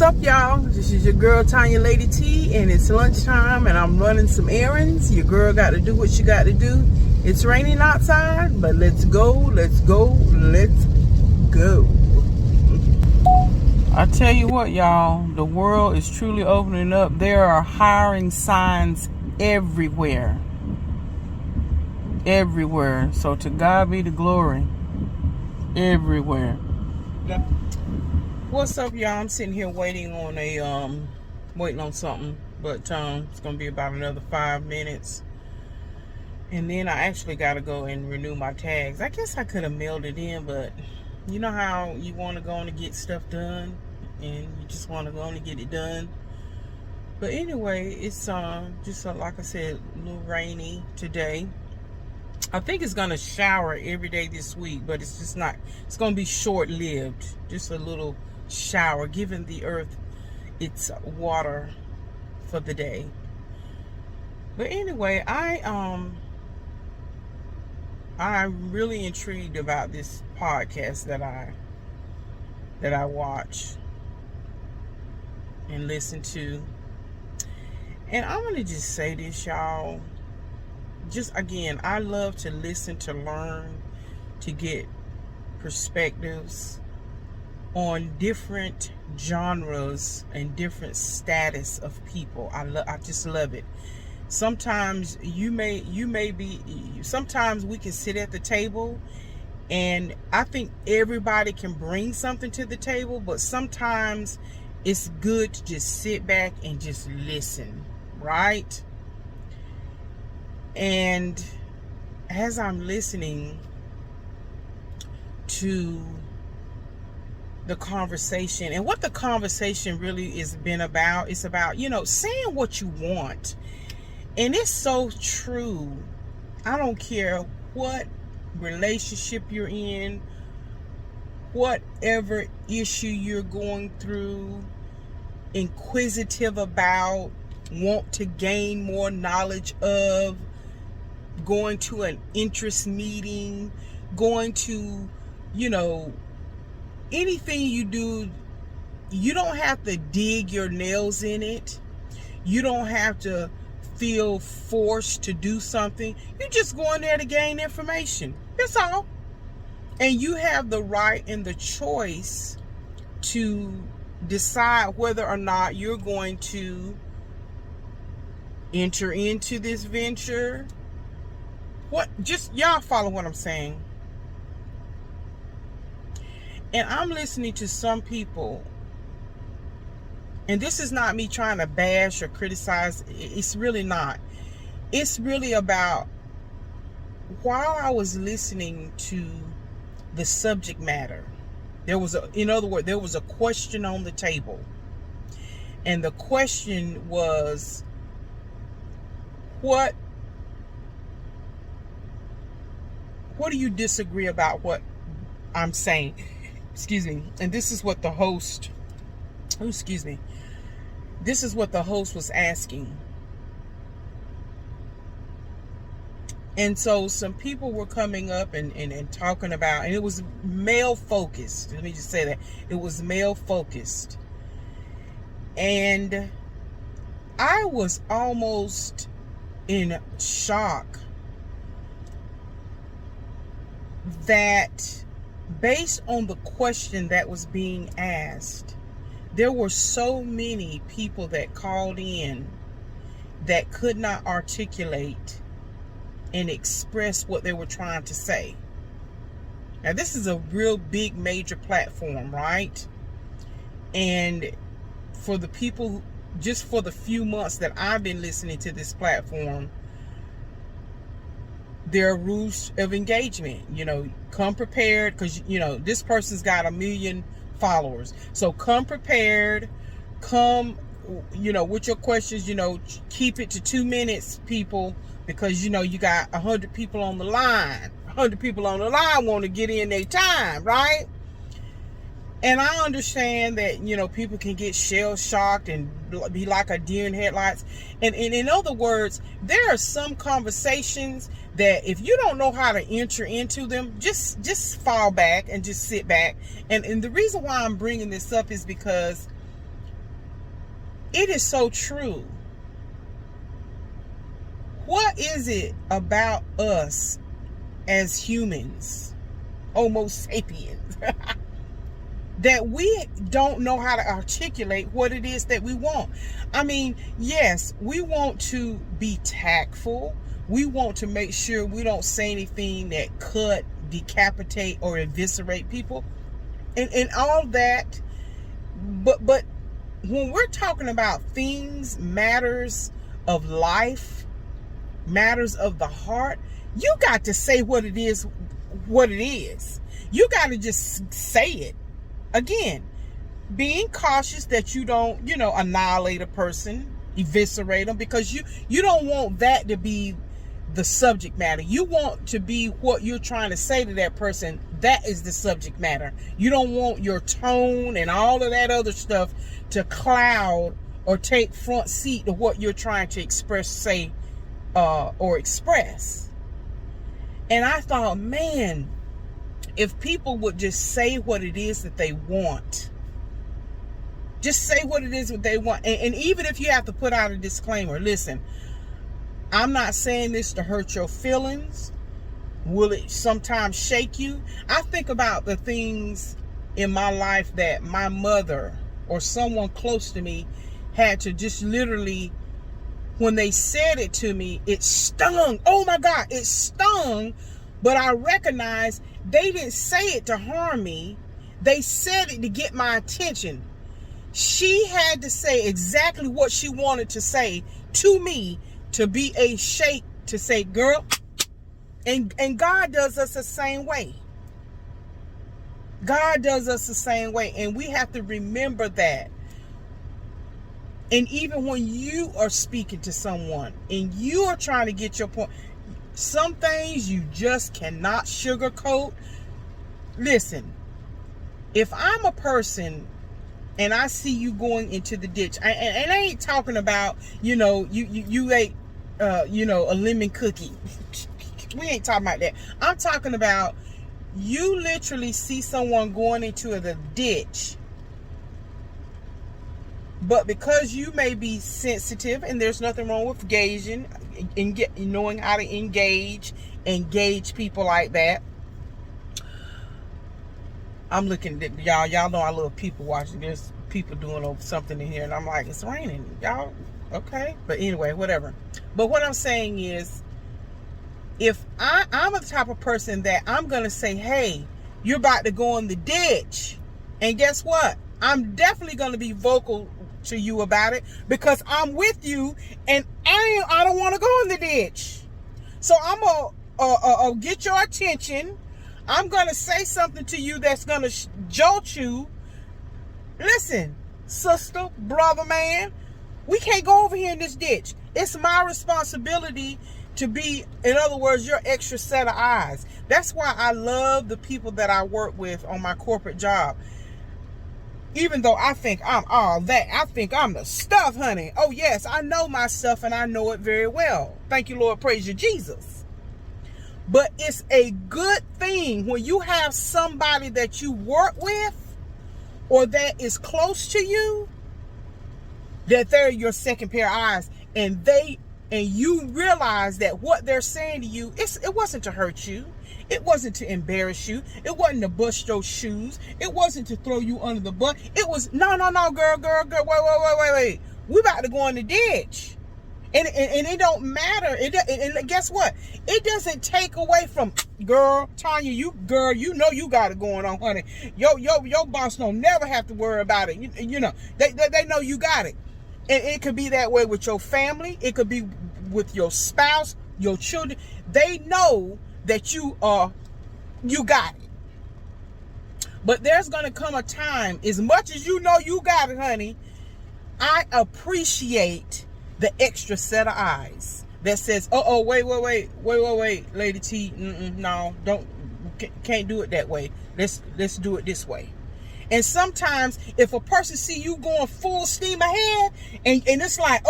up, y'all? This is your girl Tonya Lady T, and it's lunchtime and I'm running some errands. Your girl got to do what she got to do. It's raining outside, but let's go. I tell you what, y'all, the world is truly opening up. There are hiring signs everywhere. So to God be the glory. Everywhere. What's up, y'all? I'm sitting here waiting on something, but it's gonna be about another 5 minutes, and then I actually gotta go and renew my tags. I guess I could have mailed it in, but you know how you want to go on and get stuff done, and you just want to go on and get it done. But anyway, it's just like I said, a little rainy today. I think it's gonna shower every day this week, but it's just not. It's gonna be short-lived. Just a little shower, giving the earth its water for the day. But anyway, I'm really intrigued about this podcast that I watch and listen to. And I'm gonna just say this, y'all. Just again, I love to listen, to learn, to get perspectives on different genres and different status of people. I just love it. Sometimes sometimes we can sit at the table, and I think everybody can bring something to the table, but sometimes it's good to just sit back and just listen, right? And as I'm listening to the conversation, and what the conversation really is been about, it's about, saying what you want. And it's so true. I don't care what relationship you're in, whatever issue you're going through, inquisitive about, want to gain more knowledge of, going to an interest meeting, going to, anything you do, you don't have to dig your nails in it. You don't have to feel forced to do something. You're just going there to gain information. That's all. And you have the right and the choice to decide whether or not you're going to enter into this venture. Y'all follow what I'm saying. And I'm listening to some people, and this is not me trying to bash or criticize. It's really not. It's really about, while I was listening to the subject matter, there was a question on the table. And the question was, what do you disagree about what I'm saying? Excuse me. And this is what the host, this is what the host was asking. And so some people were coming up and talking about, and it was male focused. Let me just say that. It was male focused. And I was almost in shock that, based on the question that was being asked, there were so many people that called in that could not articulate and express what they were trying to say. Now, this is a real big, major platform, right? And for the people, just for the few months that I've been listening to this platform, there are rules of engagement. Come prepared, because this person's got 1 million followers. So come prepared. Come, with your questions. Keep it to 2 minutes, people, because you got 100 people on the line. 100 people on the line want to get in their time, right? And I understand that, people can get shell shocked and be like a deer in headlights. And in other words, there are some conversations that if you don't know how to enter into them, just fall back and just sit back. And the reason why I'm bringing this up is because it is so true. What is it about us as humans, Homo sapiens, that we don't know how to articulate what it is that we want? I mean, yes, we want to be tactful. We want to make sure we don't say anything that cut, decapitate, or eviscerate people, and all that. But when we're talking about things, matters of life, matters of the heart, you got to say what it is, what it is. You got to just say it. Again, being cautious that you don't, annihilate a person, eviscerate them, because you don't want that to be the subject matter. You want to be what you're trying to say to that person. That is the subject matter. You don't want your tone and all of that other stuff to cloud or take front seat to what you're trying to express, say, or express. And I thought, man, if people would just say what it is that they want, just say what it is that they want. And even if you have to put out a disclaimer, listen, I'm not saying this to hurt your feelings. Will it sometimes shake you? I think about the things in my life that my mother or someone close to me had to just literally, when they said it to me, it stung. Oh my God, it stung. But I recognize they didn't say it to harm me. They said it to get my attention. She had to say exactly what she wanted to say to me, to be a shake, to say, girl. And God does us the same way. God does us the same way. And we have to remember that. And even when you are speaking to someone and you are trying to get your point, some things you just cannot sugarcoat. Listen, if I'm a person and I see you going into the ditch, and I ain't talking about, you ate, a lemon cookie. We ain't talking about that. I'm talking about you literally see someone going into the ditch, but because you may be sensitive, and there's nothing wrong with gauging and knowing how to engage people like that. I'm looking at y'all know I love people watching. There's people doing something in here, and I'm like, it's raining, y'all. Okay, but anyway, whatever. But what I'm saying is, if I'm the type of person that I'm gonna say, hey, you're about to go in the ditch, and guess what? I'm definitely gonna be vocal to you about it, because I'm with you, and I don't want to go in the ditch. So I'm gonna get your attention. I'm gonna say something to you that's gonna jolt you. Listen, sister, brother, man, we can't go over here in this ditch. It's my responsibility to be, in other words, your extra set of eyes. That's why I love the people that I work with on my corporate job. Even though I think I'm all that, I think I'm the stuff, honey. Oh yes, I know my stuff, and I know it very well. Thank you, Lord. Praise you, Jesus. But it's a good thing when you have somebody that you work with or that is close to you, that they're your second pair of eyes, and you realize that what they're saying to you, it wasn't to hurt you. It wasn't to embarrass you. It wasn't to bust your shoes. It wasn't to throw you under the bus. It was, no, girl, wait. We about to go in the ditch. And it don't matter. And guess what? It doesn't take away from, girl, Tonya, you know you got it going on, honey. Your boss don't never have to worry about it. They know you got it. And it could be that way with your family. It could be with your spouse, your children. They know that you got it. But there's going to come a time, as much as you know you got it, honey, I appreciate the extra set of eyes that says, wait, Lady T, no, can't do it that way. Let's do it this way. And sometimes if a person see you going full steam ahead, and it's like,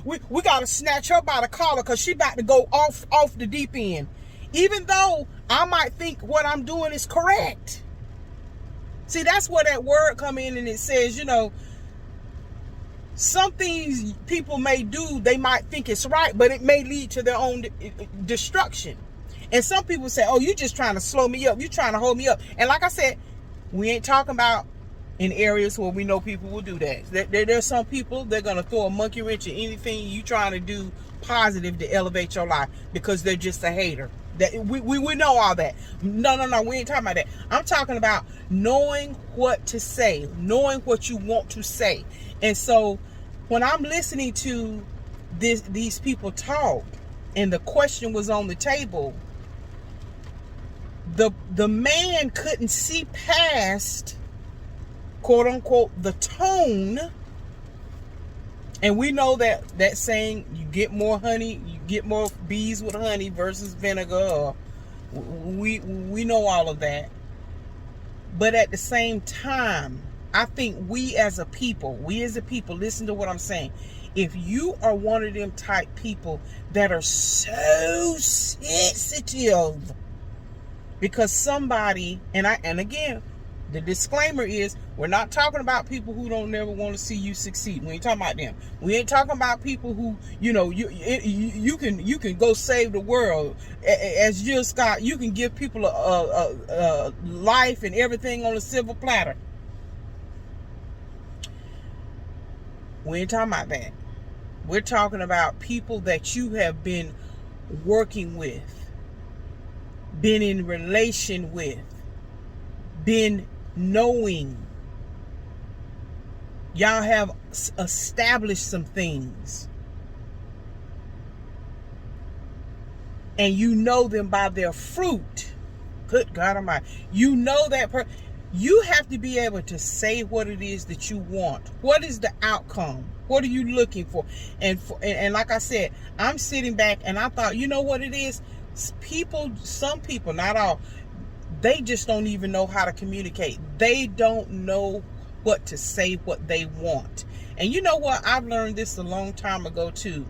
wait, we got to snatch her by the collar because she about to go off the deep end. Even though I might think what I'm doing is correct. See, that's where that word come in, and it says, some things people may do, they might think it's right, but it may lead to their own destruction. And some people say, oh, you're just trying to slow me up. You're trying to hold me up. And like I said, we ain't talking about in areas where we know people will do that. There's some people, they're going to throw a monkey wrench in anything you trying to do positive to elevate your life because they're just a hater. That we know all that. No, we ain't talking about that. I'm talking about knowing what to say, knowing what you want to say. And so when I'm listening to these people talk and the question was on the table, the man couldn't see past, quote unquote, the tone. And we know that saying, you get more honey, you get more bees with honey versus vinegar. We know all of that. But at the same time, I think we as a people, listen to what I'm saying. If you are one of them type people that are so sensitive because somebody, and again, the disclaimer is, we're not talking about people who don't never want to see you succeed. We ain't talking about them. We ain't talking about people who, you can go save the world. As Jill Scott, you can give people a life and everything on a silver platter. We ain't talking about that. We're talking about people that you have been working with, been in relation with, been knowing. Y'all have established some things. And you know them by their fruit. Good God Almighty. You know that person. You have to be able to say what it is that you want. What is the outcome? What are you looking for? And like I said, I'm sitting back and I thought, you know what it is? Some people, not all, they just don't even know how to communicate. They don't know what to say, what they want. And you know what? I've learned this a long time ago too.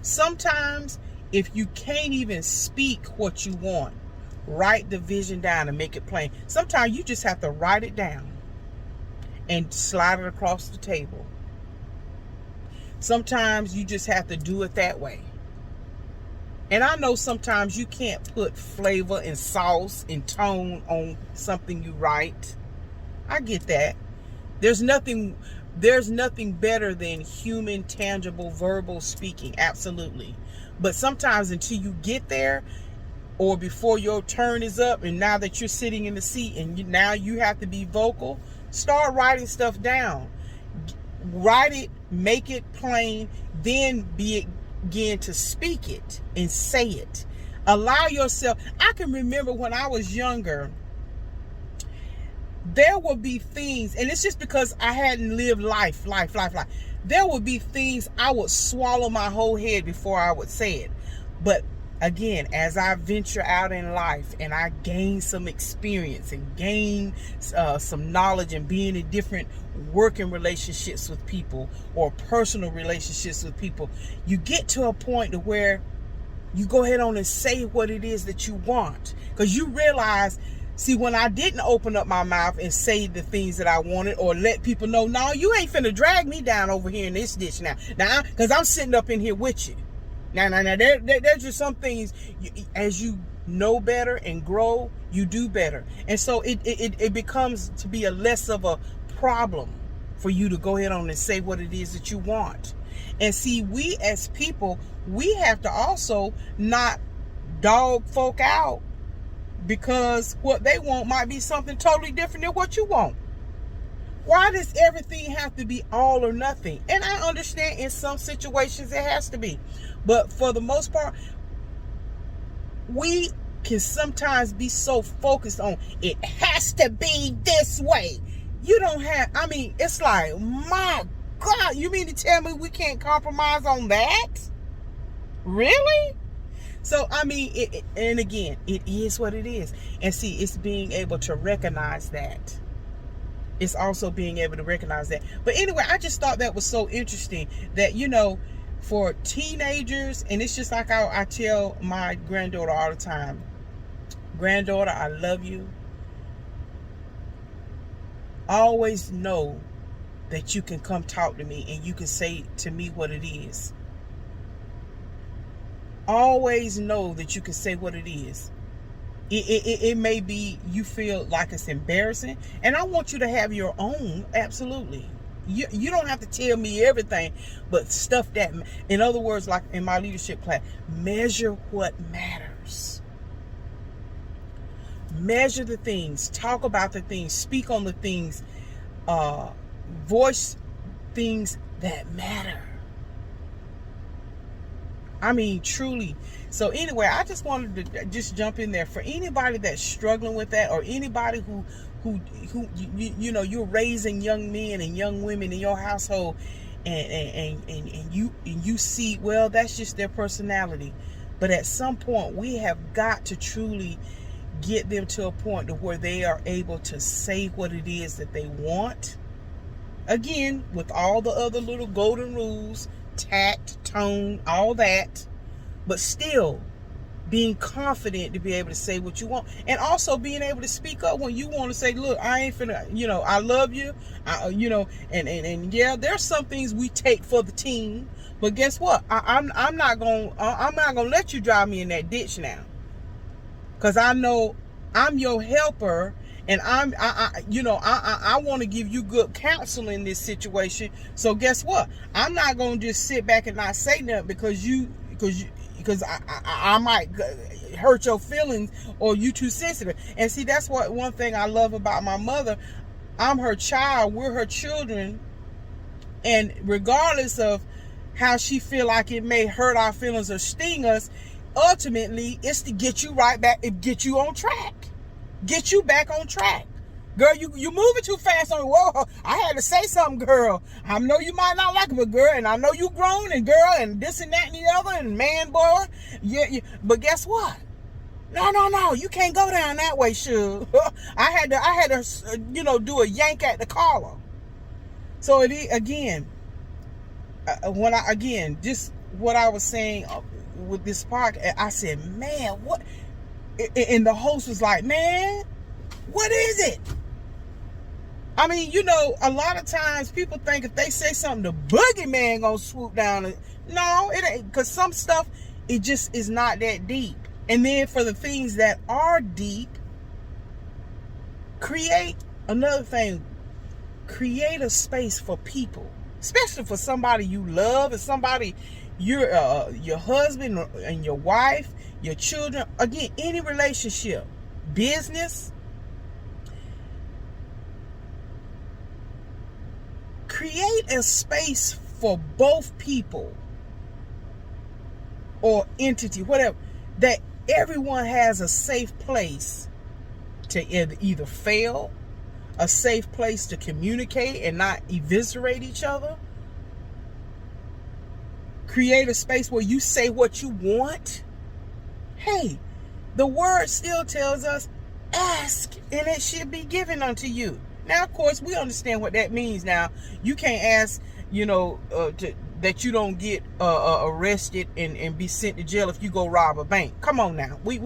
Sometimes if you can't even speak what you want, write the vision down and make it plain. Sometimes you just have to write it down and slide it across the table. Sometimes you just have to do it that way. And I know sometimes you can't put flavor and sauce and tone on something you write. I get that. There's nothing better than human, tangible, verbal speaking. Absolutely. But sometimes until you get there, or before your turn is up, and now that you're sitting in the seat and now you have to be vocal, start writing stuff down. Write it, make it plain, then begin to speak it and say it. Allow yourself. I can remember when I was younger, there would be things, and it's just because I hadn't lived life. There would be things I would swallow my whole head before I would say it. But again, as I venture out in life and I gain some experience and gain some knowledge and being in different working relationships with people or personal relationships with people, you get to a point to where you go ahead on and say what it is that you want. Because you realize, see, when I didn't open up my mouth and say the things that I wanted or let people know, no, you ain't finna drag me down over here in this ditch now. Now, because I'm sitting up in here with you. Now, there's just some things, as you know better and grow, you do better. And so it becomes to be a less of a problem for you to go ahead on and say what it is that you want. And see, we as people, we have to also not dog folk out because what they want might be something totally different than what you want. Why does everything have to be all or nothing? And I understand in some situations it has to be. But for the most part, we can sometimes be so focused on it has to be this way. You don't have, I mean, it's like, my God, you mean to tell me we can't compromise on that? Really? So, I mean, and again, it is what it is. And see, it's being able to recognize that. It's also being able to recognize that. But anyway, I just thought that was so interesting that, for teenagers, and it's just like I tell my granddaughter all the time, granddaughter, I love you. Always know that you can come talk to me and you can say to me what it is. Always know that you can say what it is. It may be you feel like it's embarrassing, and I want you to have your own. Absolutely. You don't have to tell me everything, but stuff that, in other words, like in my leadership class, measure what matters. Measure the things, talk about the things, speak on the things, voice things that matter. I mean, truly. So anyway, I just wanted to just jump in there for anybody that's struggling with that, or anybody who you know, you're raising young men and young women in your household, and you see, well, that's just their personality. But at some point, we have got to truly get them to a point to where they are able to say what it is that they want. Again, with all the other little golden rules, tact, tone, all that, but still being confident to be able to say what you want, and also being able to speak up when you want to say, look, I ain't finna, you know, I love you, you know, and yeah, there's some things we take for the team, but guess what? I'm not gonna let you drive me in that ditch now, because I know I'm your helper, and I want to give you good counsel in this situation. So guess what? I'm not gonna just sit back and not say nothing because I might hurt your feelings, or you too sensitive. And see, that's what one thing I love about my mother. I'm her child, we're her children, and regardless of how she feel like it may hurt our feelings or sting us, ultimately it's to get you right back, get you on track, get you back on track. Girl, you moving too fast on me. Whoa, I had to say something, girl. I know you might not like it, but girl, and I know you grown, and girl, and this and that and the other, and man, boy. Yeah. But guess what? No, you can't go down that way, Suge. I had to, you know, do a yank at the collar. So it again, just what I was saying with this podcast, I said, man, what? And the host was like, man, what is it? I mean, you know, a lot of times people think if they say something, the boogeyman gonna swoop down. No, it ain't, because some stuff, it just is not that deep. And then for the things that are deep, create another thing. Create a space for people, especially for somebody you love, and somebody your husband and your wife, your children. Again, any relationship, business. Create a space for both people or entity, whatever, that everyone has a safe place to either fail, a safe place to communicate and not eviscerate each other. Create a space where you say what you want. Hey, the word still tells us, ask and it should be given unto you. Now, of course, we understand what that means. Now, you can't ask, you know, that you don't get arrested and be sent to jail if you go rob a bank. Come on now. We.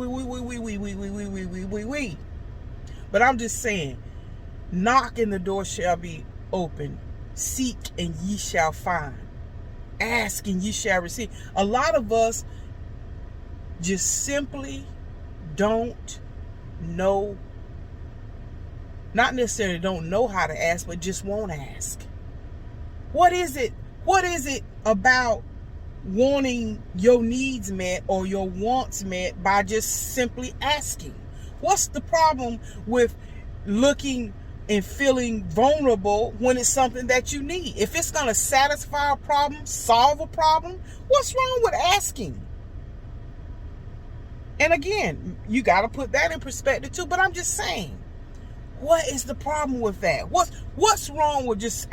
But I'm just saying, knock and the door shall be open. Seek and ye shall find. Ask and ye shall receive. A lot of us just simply don't know. Not necessarily don't know how to ask, but just won't ask. What is it? What is it about wanting your needs met or your wants met by just simply asking? What's the problem with looking and feeling vulnerable when it's something that you need? If it's going to satisfy a problem, solve a problem, what's wrong with asking? And again, you got to put that in perspective too, but I'm just saying, what is the problem with that? What's wrong with just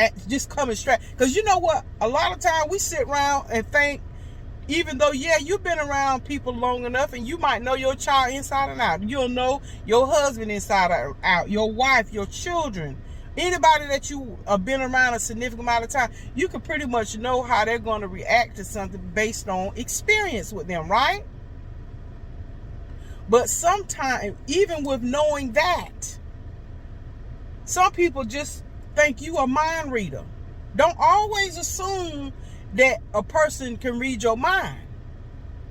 coming straight? Because you know what? A lot of time we sit around and think, even though, yeah, you've been around people long enough and you might know your child inside and out. You'll know your husband inside or out, your wife, your children. Anybody that you have been around a significant amount of time, you can pretty much know how they're going to react to something based on experience with them, right? But sometimes, even with knowing that, some people just think you a mind reader. Don't always assume that a person can read your mind.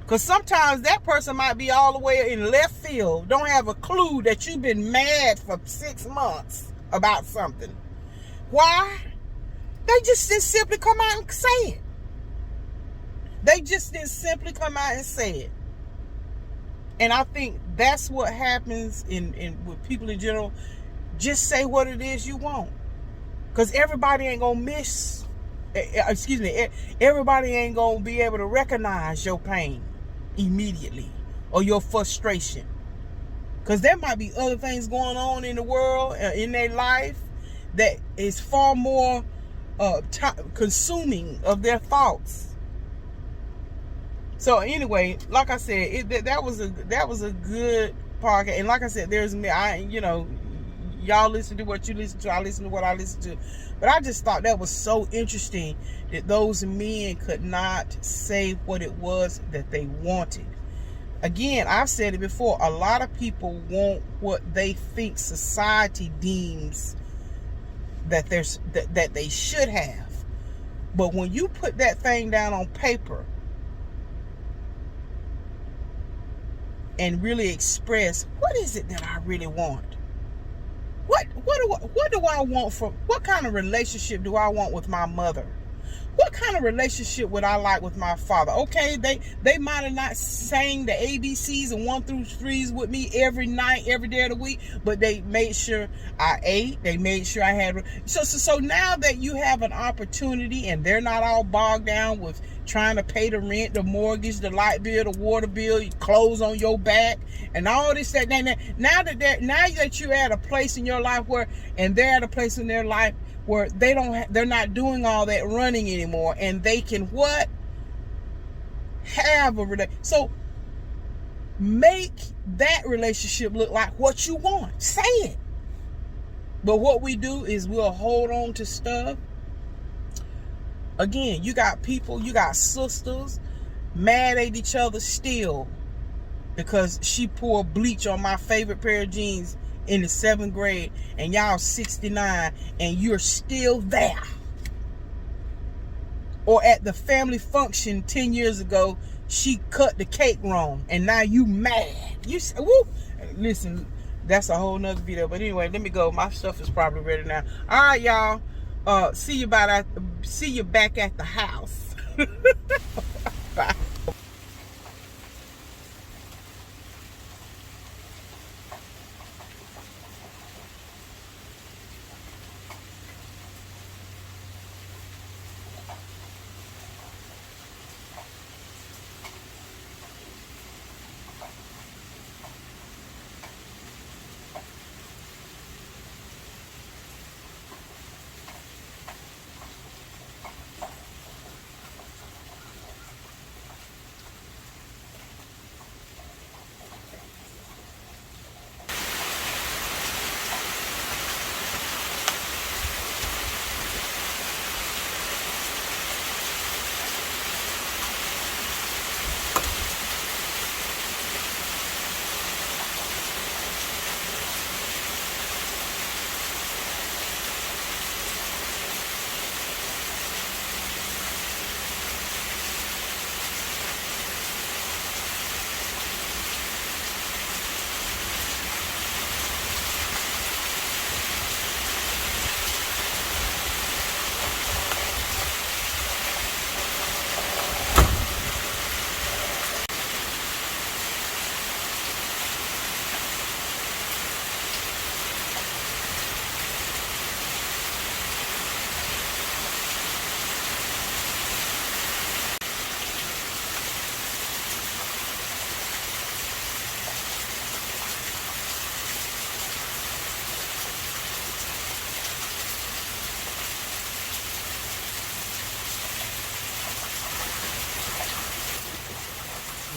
Because sometimes that person might be all the way in left field, don't have a clue that you've been mad for 6 months about something. Why? They just didn't simply come out and say it. They just didn't simply come out and say it. And I think that's what happens with people in general. Just say what it is you want. Because everybody ain't going to everybody ain't going to be able to recognize your pain immediately or your frustration. Because there might be other things going on in the world, in their life, that is far more consuming of their thoughts. So anyway, like I said, that was a good podcast. And like I said, y'all listen to what you listen to, I listen to what I listen to. But I just thought that was so interesting that those men could not say what it was that they wanted. Again, I've said it before, a lot of people want what they think society deems that they should have. But when you put that thing down on paper and really express, what is it that I really want? What do I want from, what kind of relationship do I want with my mother? What kind of relationship would I like with my father? Okay, they might have not sang the ABCs and 1 through 3s with me every night, every day of the week, but they made sure I ate. They made sure I had. So now that you have an opportunity and they're not all bogged down with trying to pay the rent, the mortgage, the light bill, the water bill, clothes on your back, and all this, that. Now that you're at a place in your life where, and they're at a place in their life where they're not doing all that running anymore, and they can have a relationship. So make that relationship look like what you want. Say it. But what we do is we'll hold on to stuff. Again, you got people, you got sisters mad at each other still because she poured bleach on my favorite pair of jeans in the 7th grade, and y'all 69 and you're still there. Or at the family function 10 years ago, she cut the cake wrong and now you mad. You say, woo. Listen, that's a whole nother video. But anyway, let me go. My stuff is probably ready now. All right, y'all. See you back at the house. Bye.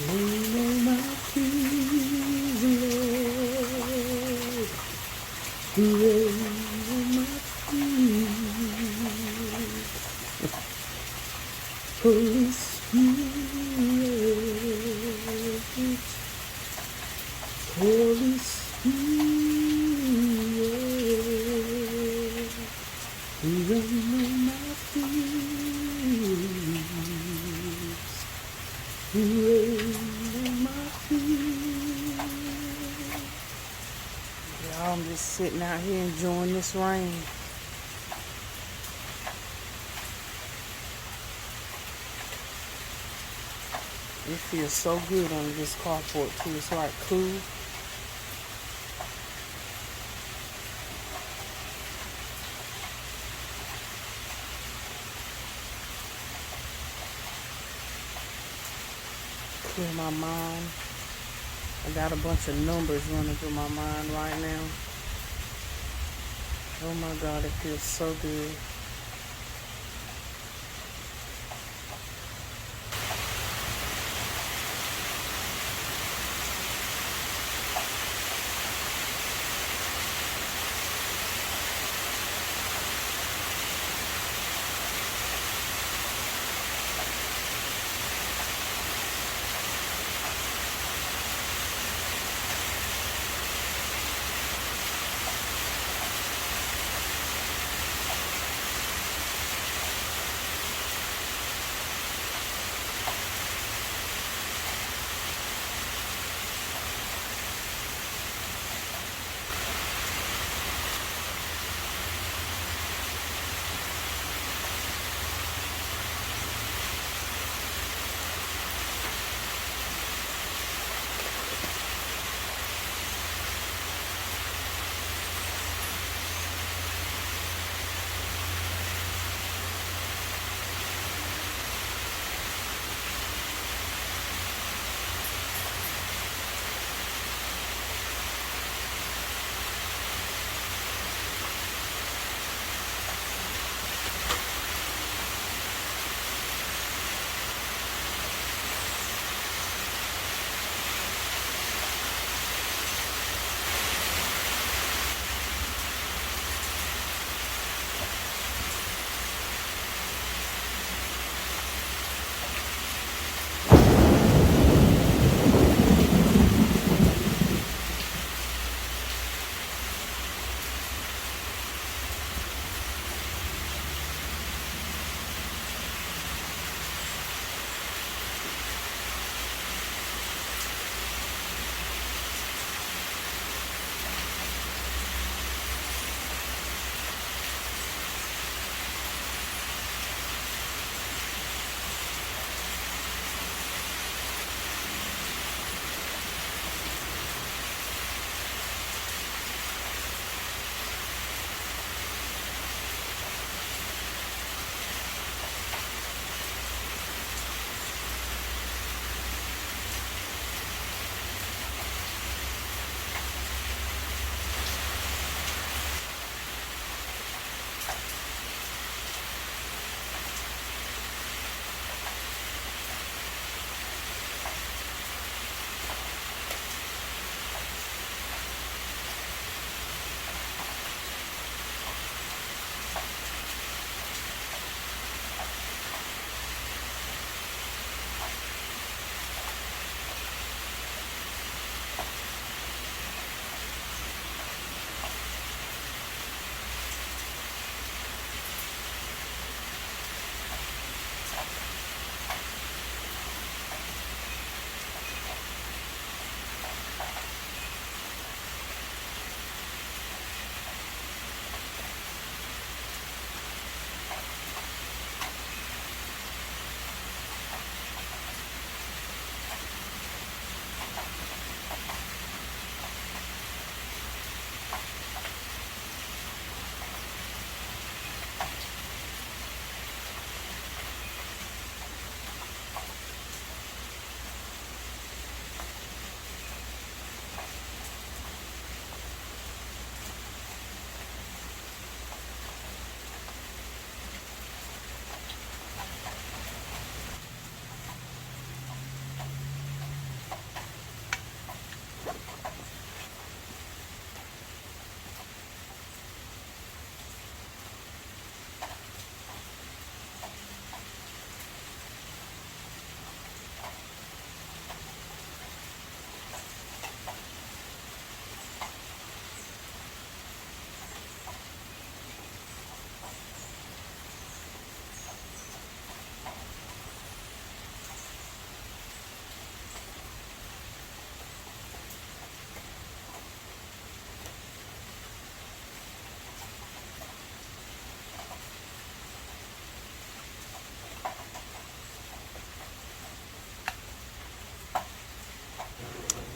Lean on my keys, Lord. Lean on my keys. Holy Spirit. Holy Spirit. Lean on my keys. Rain in my feet. Y'all, I'm just sitting out here enjoying this rain. It feels so good on this carport too. It's like cool. Clear my mind. I got a bunch of numbers running through my mind right now. Oh my God, it feels so good.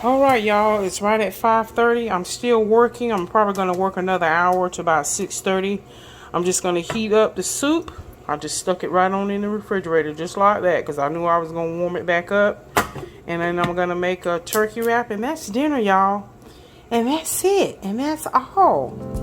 All right, y'all, it's right at 5:30. I'm still working. I'm probably going to work another hour to about 6:30. I'm just going to heat up the soup. I just stuck it right on in the refrigerator just like that because I knew I was going to warm it back up. And then I'm going to make a turkey wrap, and that's dinner, y'all. And that's it. And that's all.